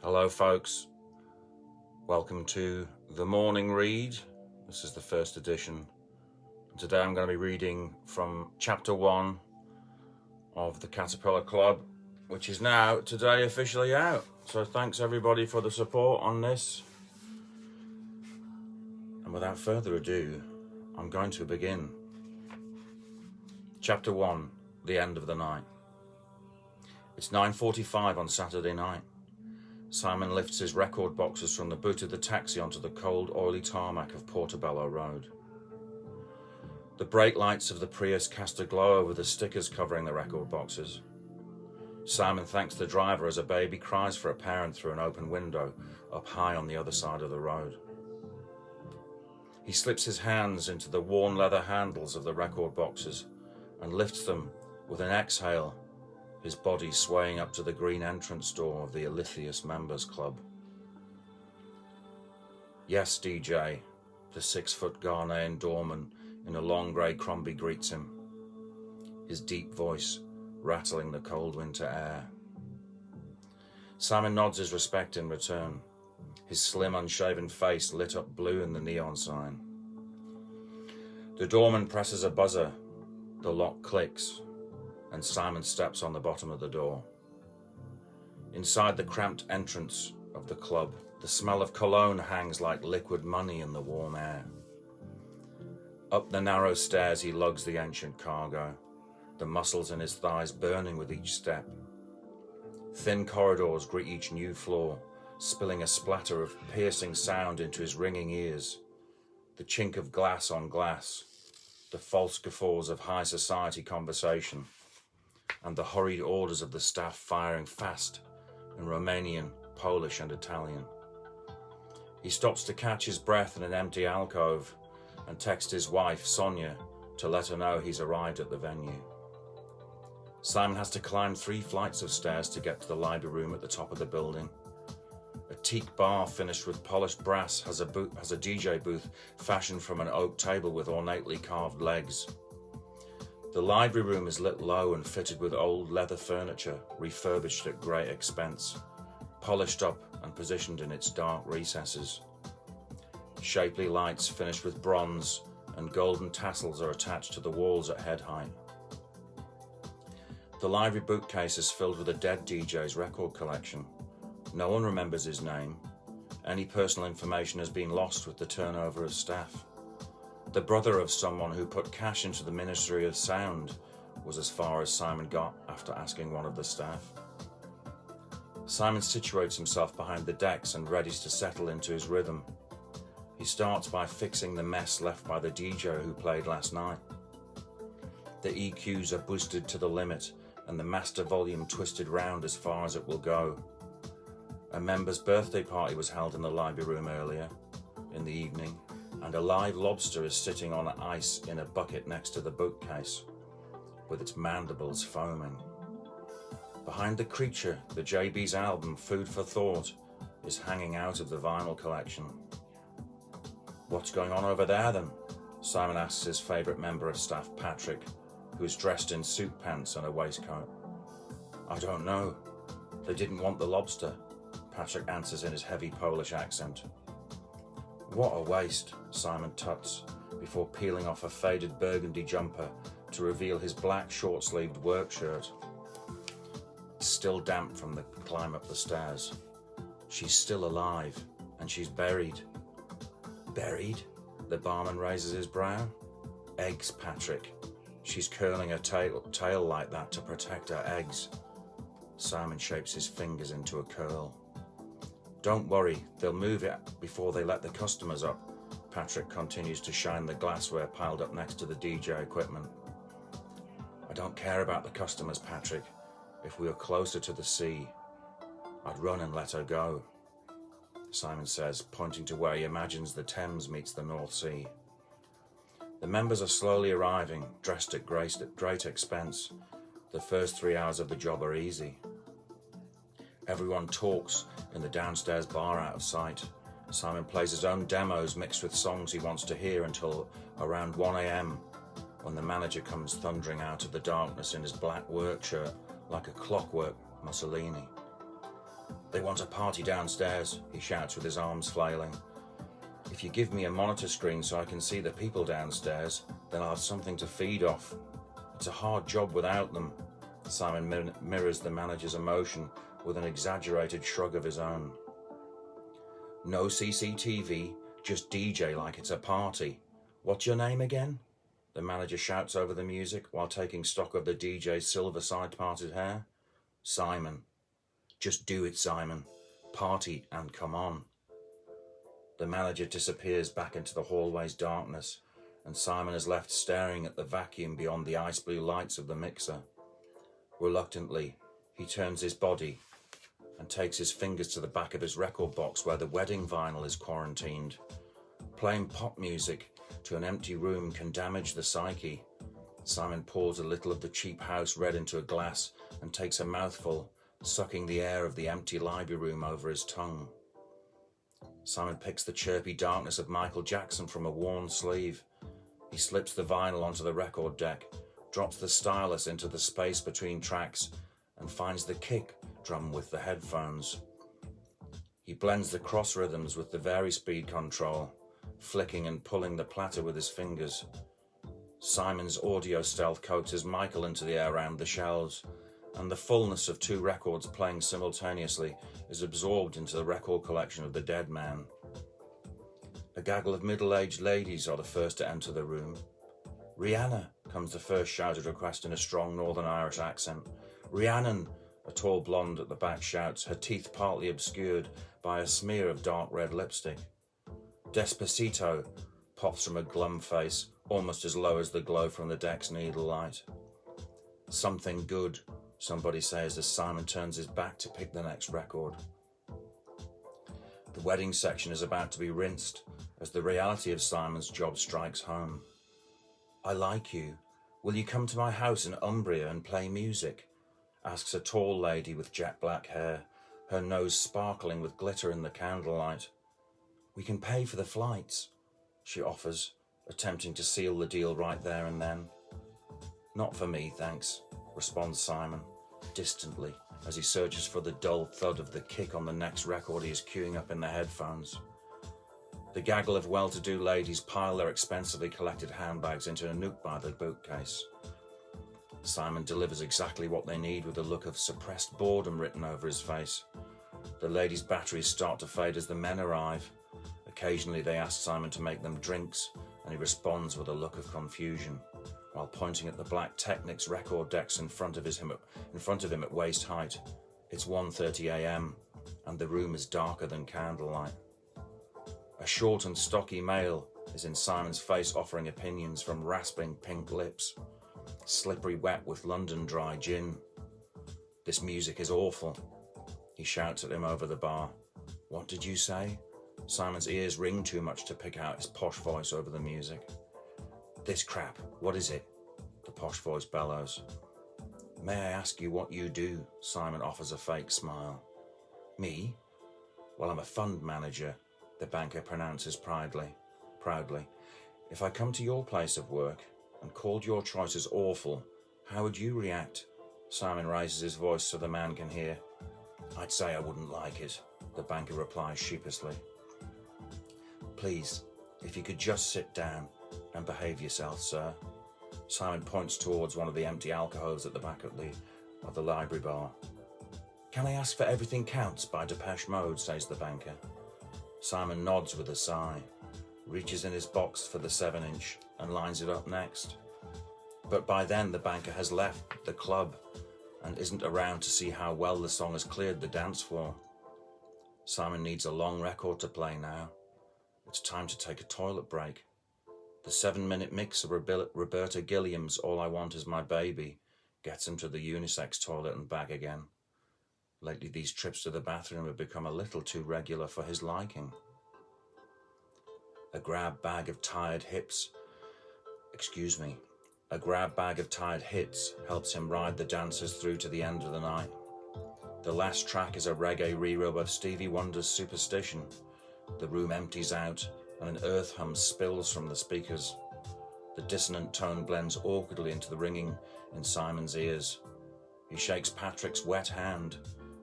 Hello folks, welcome to the morning read. This is the first edition. Today I'm going to be reading from chapter 1 of the Caterpillar Club, which is now today officially out. So thanks everybody for the support on this. And without further ado, I'm going to begin. Chapter 1, The End of the Night. It's 9:45 on Saturday night. Simon lifts his record boxes from the boot of the taxi onto the cold, oily tarmac of Portobello Road. The brake lights of the Prius cast a glow over the stickers covering the record boxes. Simon thanks the driver as a baby cries for a parent through an open window up high on the other side of the road. He slips his hands into the worn leather handles of the record boxes and lifts them with an exhale, his body swaying up to the green entrance door of the Ilithius Members Club. "Yes, DJ," the 6-foot Ghanaian doorman in a long grey Crombie greets him, his deep voice rattling the cold winter air. Simon nods his respect in return, his slim unshaven face lit up blue in the neon sign. The doorman presses a buzzer, the lock clicks, and Simon steps on the bottom of the door. Inside the cramped entrance of the club, the smell of cologne hangs like liquid money in the warm air. Up the narrow stairs he lugs the ancient cargo, the muscles in his thighs burning with each step. Thin corridors greet each new floor, spilling a splatter of piercing sound into his ringing ears. The chink of glass on glass, the false guffaws of high society conversation, and the hurried orders of the staff firing fast in Romanian, Polish and Italian. He stops to catch his breath in an empty alcove and texts his wife, Sonia, to let her know he's arrived at the venue. Simon has to climb 3 flights of stairs to get to the library room at the top of the building. A teak bar finished with polished brass has a DJ booth fashioned from an oak table with ornately carved legs. The library room is lit low and fitted with old leather furniture, refurbished at great expense, polished up and positioned in its dark recesses. Shapely lights finished with bronze and golden tassels are attached to the walls at head height. The library bookcase is filled with a dead DJ's record collection. No one remembers his name. Any personal information has been lost with the turnover of staff. The brother of someone who put cash into the Ministry of Sound was as far as Simon got after asking one of the staff. Simon situates himself behind the decks and readies to settle into his rhythm. He starts by fixing the mess left by the DJ who played last night. The EQs are boosted to the limit and the master volume twisted round as far as it will go. A member's birthday party was held in the library room earlier in the evening, and a live lobster is sitting on ice in a bucket next to the bookcase, with its mandibles foaming. Behind the creature, the JB's album, Food for Thought, is hanging out of the vinyl collection. "What's going on over there then?" Simon asks his favourite member of staff, Patrick, who is dressed in suit pants and a waistcoat. "I don't know. They didn't want the lobster," Patrick answers in his heavy Polish accent. "What a waste," Simon tuts, before peeling off a faded burgundy jumper to reveal his black short-sleeved work shirt. It's still damp from the climb up the stairs. She's still alive, and she's buried. "Buried?" The barman raises his brow. "Eggs, Patrick. She's curling her tail like that to protect her eggs." Simon shapes his fingers into a curl. "Don't worry, they'll move it before they let the customers up." Patrick continues to shine the glassware piled up next to the DJ equipment. "I don't care about the customers, Patrick. If we were closer to the sea, I'd run and let her go," Simon says, pointing to where he imagines the Thames meets the North Sea. The members are slowly arriving, dressed at great expense. The first 3 hours of the job are easy. Everyone talks in the downstairs bar out of sight. Simon plays his own demos mixed with songs he wants to hear until around 1 a.m. when the manager comes thundering out of the darkness in his black work shirt like a clockwork Mussolini. "They want a party downstairs," he shouts with his arms flailing. "If you give me a monitor screen so I can see the people downstairs, then I'll have something to feed off. It's a hard job without them." Simon mirrors the manager's emotion with an exaggerated shrug of his own. "No CCTV, just DJ like it's a party. What's your name again?" The manager shouts over the music while taking stock of the DJ's silver side-parted hair. "Simon. Just do it, Simon. Party and come on." The manager disappears back into the hallway's darkness, and Simon is left staring at the vacuum beyond the ice blue lights of the mixer. Reluctantly, he turns his body and takes his fingers to the back of his record box where the wedding vinyl is quarantined. Playing pop music to an empty room can damage the psyche. Simon pours a little of the cheap house red into a glass and takes a mouthful, sucking the air of the empty library room over his tongue. Simon picks the chirpy darkness of Michael Jackson from a worn sleeve. He slips the vinyl onto the record deck, drops the stylus into the space between tracks, and finds the kick drum with the headphones. He blends the cross rhythms with the vari-speed control, flicking and pulling the platter with his fingers. Simon's audio stealth coaxes Michael into the air around the shelves, and the fullness of two records playing simultaneously is absorbed into the record collection of the dead man. A gaggle of middle-aged ladies are the first to enter the room. "Rhiannon," comes the first shouted request in a strong Northern Irish accent. "Rhiannon," a tall blonde at the back shouts, her teeth partly obscured by a smear of dark red lipstick. "Despacito," pops from a glum face, almost as low as the glow from the deck's needle light. "Something good," somebody says as Simon turns his back to pick the next record. The wedding section is about to be rinsed as the reality of Simon's job strikes home. "I like you. Will you come to my house in Umbria and play music?" asks a tall lady with jet black hair, her nose sparkling with glitter in the candlelight. "We can pay for the flights," she offers, attempting to seal the deal right there and then. "Not for me, thanks," responds Simon, distantly, as he searches for the dull thud of the kick on the next record he is queuing up in the headphones. The gaggle of well-to-do ladies pile their expensively collected handbags into a nook by the bookcase. Simon delivers exactly what they need with a look of suppressed boredom written over his face. The ladies' batteries start to fade as the men arrive. Occasionally they ask Simon to make them drinks, and he responds with a look of confusion, while pointing at the black Technics record decks in front of him at waist height. It's 1:30 a.m, and the room is darker than candlelight. A short and stocky male is in Simon's face offering opinions from rasping pink lips, slippery wet with London dry gin. "This music is awful," he shouts at him over the bar. "What did you say?" Simon's ears ring too much to pick out his posh voice over the music. "This crap, what is it?" the posh voice bellows. "May I ask you what you do?" Simon offers a fake smile. "Me? Well, I'm a fund manager," the banker pronounces proudly. "If I come to your place of work and called your choices awful, how would you react?" Simon raises his voice so the man can hear. "I'd say I wouldn't like it," the banker replies sheepishly. "Please, if you could just sit down and behave yourself, sir." Simon points towards one of the empty alcoves at the back of the library bar. "Can I ask for Everything Counts by Depeche Mode?" says the banker. Simon nods with a sigh, reaches in his box for the 7-inch and lines it up next. But by then the banker has left the club and isn't around to see how well the song has cleared the dance floor. Simon needs a long record to play now. It's time to take a toilet break. The 7-minute mix of Roberta Gilliam's All I Want Is My Baby gets him to the unisex toilet and back again. Lately these trips to the bathroom have become a little too regular for his liking. A grab bag of tired hits helps him ride the dancers through to the end of the night. The last track is a reggae re-rub of Stevie Wonder's Superstition. The room empties out and an earth hum spills from the speakers. The dissonant tone blends awkwardly into the ringing in Simon's ears. He shakes Patrick's wet hand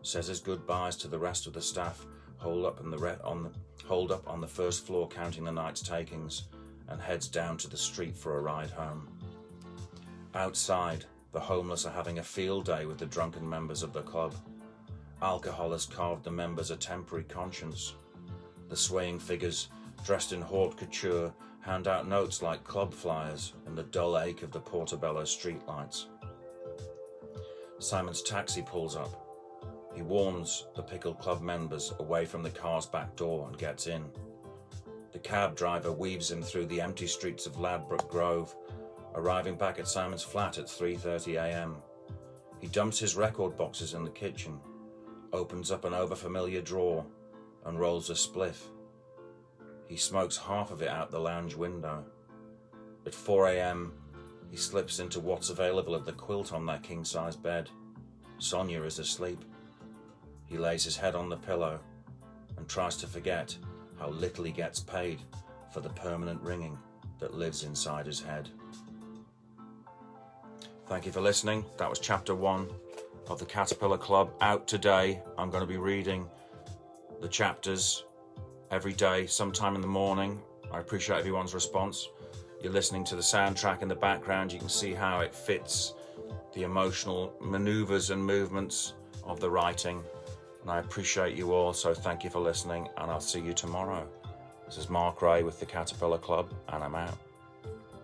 says his goodbyes to the rest of the staff holed up on the first floor counting the night's takings, and heads down to the street for a ride home. Outside, the homeless are having a field day with the drunken members of the club. Alcohol has carved the members a temporary conscience. The swaying figures, dressed in haute couture, hand out notes like club flyers in the dull ache of the Portobello streetlights. Simon's taxi pulls up. He warns the Pickle Club members away from the car's back door and gets in. The cab driver weaves him through the empty streets of Ladbroke Grove, arriving back at Simon's flat at 3:30 a.m. He dumps his record boxes in the kitchen, opens up an overfamiliar drawer, and rolls a spliff. He smokes half of it out the lounge window. At 4 a.m, he slips into what's available of the quilt on their king-size bed. Sonia is asleep. He lays his head on the pillow and tries to forget how little he gets paid for the permanent ringing that lives inside his head. Thank you for listening. That was chapter 1 of The Caterpillar Club, out today. I'm going to be reading the chapters every day, sometime in the morning. I appreciate everyone's response. You're listening to the soundtrack in the background. You can see how it fits the emotional maneuvers and movements of the writing. And I appreciate you all, so thank you for listening, and I'll see you tomorrow. This is Mark Ray with the Caterpillar Club, and I'm out.